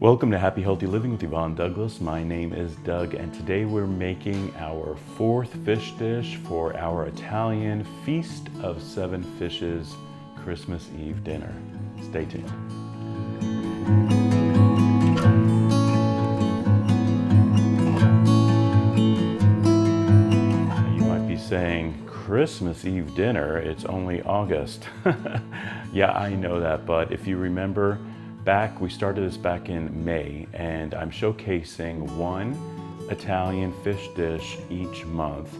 Welcome to Happy Healthy Living with Yvonne Douglas. My name is Doug, and today we're making our fourth fish dish for our Italian Feast of Seven Fishes Christmas Eve dinner. Stay tuned. You might be saying, Christmas Eve dinner, it's only August. Yeah, I know that, but if you remember, we started this back in May, and I'm showcasing one Italian fish dish each month.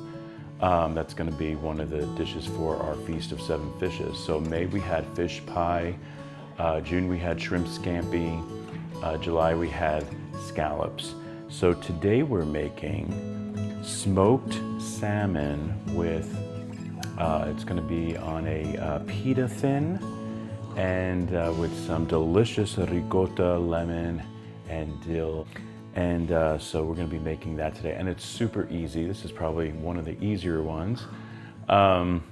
That's going to be one of the dishes for our Feast of Seven Fishes. So May we had fish pie, June we had shrimp scampi, July we had scallops. So today we're making smoked salmon with, it's going to be on a pita thin, and with some delicious ricotta, lemon, and dill. And so we're going to be making that today, and it's super easy. This is probably one of the easier ones. And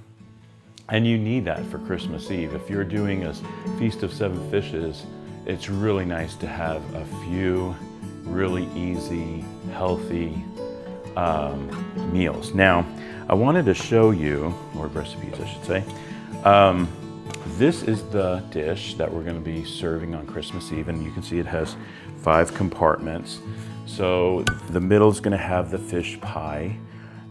you need that for Christmas Eve. If you're doing a Feast of Seven Fishes, it's really nice to have a few really easy, healthy meals. Now, I wanted to show you, or recipes I should say, this is the dish that we're going to be serving on Christmas Eve, and you can see it has 5 compartments. So the middle is going to have the fish pie,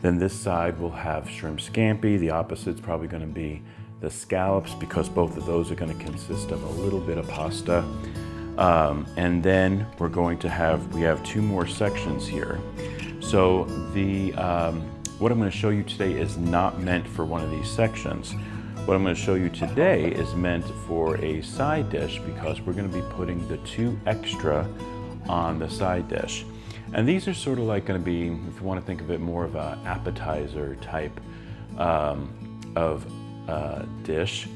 then this side will have shrimp scampi, the opposite is probably going to be the scallops, because both of those are going to consist of a little bit of pasta. And then we're going to we have 2 more sections here. So what I'm going to show you today is not meant for one of these sections. What I'm going to show you today is meant for a side dish, because we're going to be putting the 2 extra on the side dish. And these are sort of like going to be, if you want to think of it, more of an appetizer type of dish,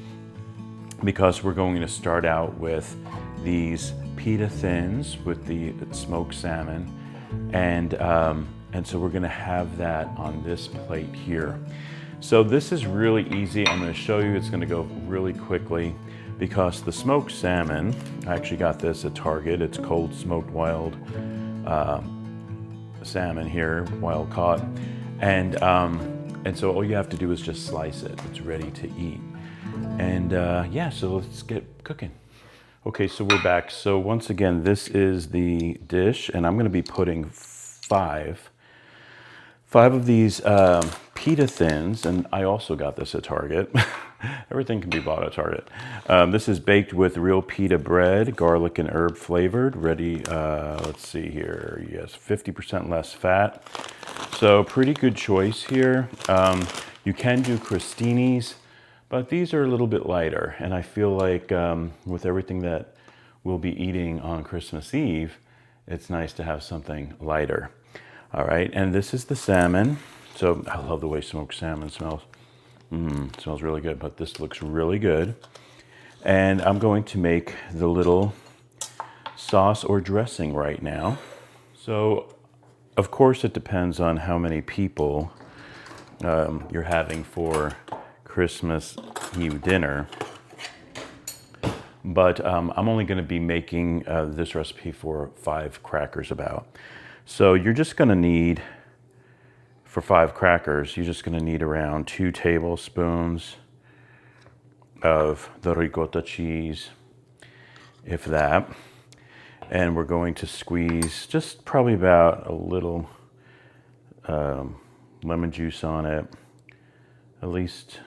because we're going to start out with these pita thins with the smoked salmon, and so we're going to have that on this plate here. So this is really easy. I'm going to show you. It's going to go really quickly, because the smoked salmon, I actually got this at Target. It's cold smoked wild salmon here, wild caught, and so all you have to do is just slice it. It's ready to eat. And yeah, so let's get cooking. Okay, so we're back. So once again, this is the dish, and I'm going to be putting 5 of these pita thins, and I also got this at Target. Everything can be bought at Target. This is baked with real pita bread, garlic and herb flavored, ready, let's see here, yes, 50% less fat. So pretty good choice here. You can do crostinis, but these are a little bit lighter, and I feel like with everything that we'll be eating on Christmas Eve, it's nice to have something lighter. All right, and this is the salmon. So I love the way smoked salmon smells. It smells really good, but this looks really good. And I'm going to make the little sauce or dressing right now. So, of course, it depends on how many people you're having for Christmas Eve dinner. But I'm only going to be making this recipe for 5 crackers about. So you're just going to need, for 5 crackers, you're just going to need around 2 tablespoons of the ricotta cheese, if that. And we're going to squeeze just probably about a little lemon juice on it, at least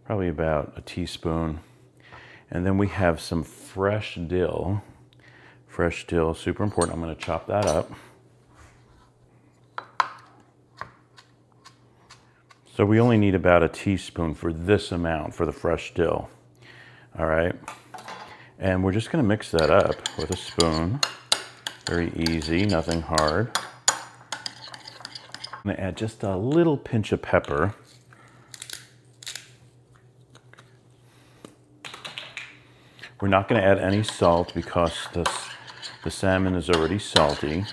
probably about a teaspoon. And then we have some fresh dill. Fresh dill, super important. I'm going to chop that up. So we only need about a teaspoon for this amount for the fresh dill. All right. And we're just going to mix that up with a spoon. Very easy, nothing hard. I'm going to add just a little pinch of pepper. We're not going to add any salt, because the salmon is already salty.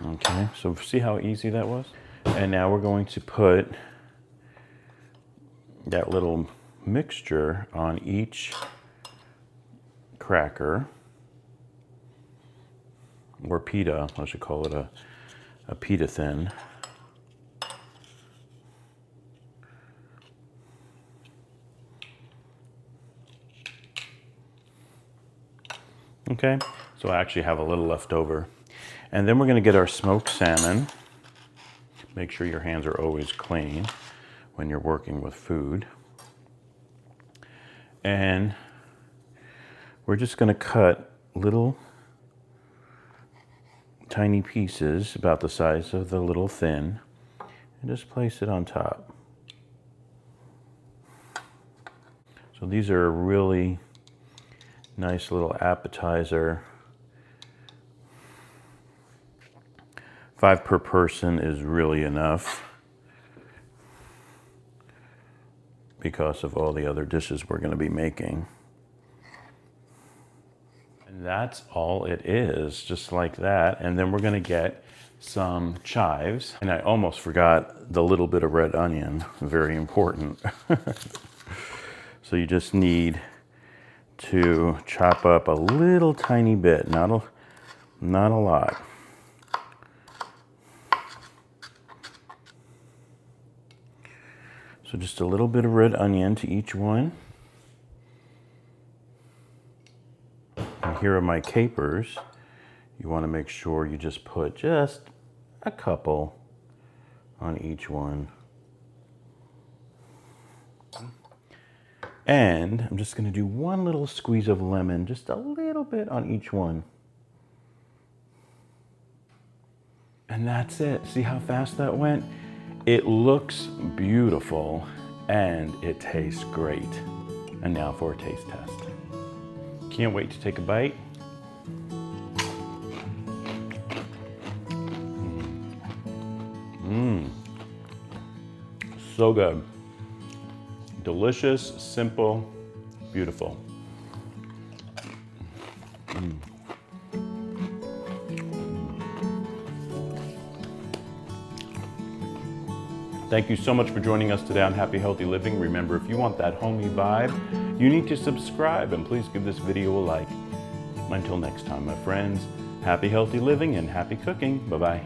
Okay, so see how easy that was? And now we're going to put that little mixture on each cracker. or pita. I should call it a pita thin. Okay, so I actually have a little left over. And then we're going to get our smoked salmon. Make sure your hands are always clean when you're working with food. And we're just going to cut little tiny pieces about the size of the little thin and just place it on top. So these are a really nice little appetizer. 5 per person is really enough because of all the other dishes we're going to be making. And that's all it is, just like that. And then we're going to get some chives. And I almost forgot the little bit of red onion, very important. So you just need to chop up a little tiny bit, not a lot. So just a little bit of red onion to each one. And here are my capers. You want to make sure you just put just a couple on each one. And I'm just going to do one little squeeze of lemon, just a little bit on each one. And that's it. See how fast that went? It looks beautiful and it tastes great. And now for a taste test. Can't wait to take a bite. So good. Delicious, simple, beautiful. Thank you so much for joining us today on Happy Healthy Living. Remember, if you want that homey vibe, you need to subscribe and please give this video a like. Until next time, my friends, happy healthy living and happy cooking. Bye-bye.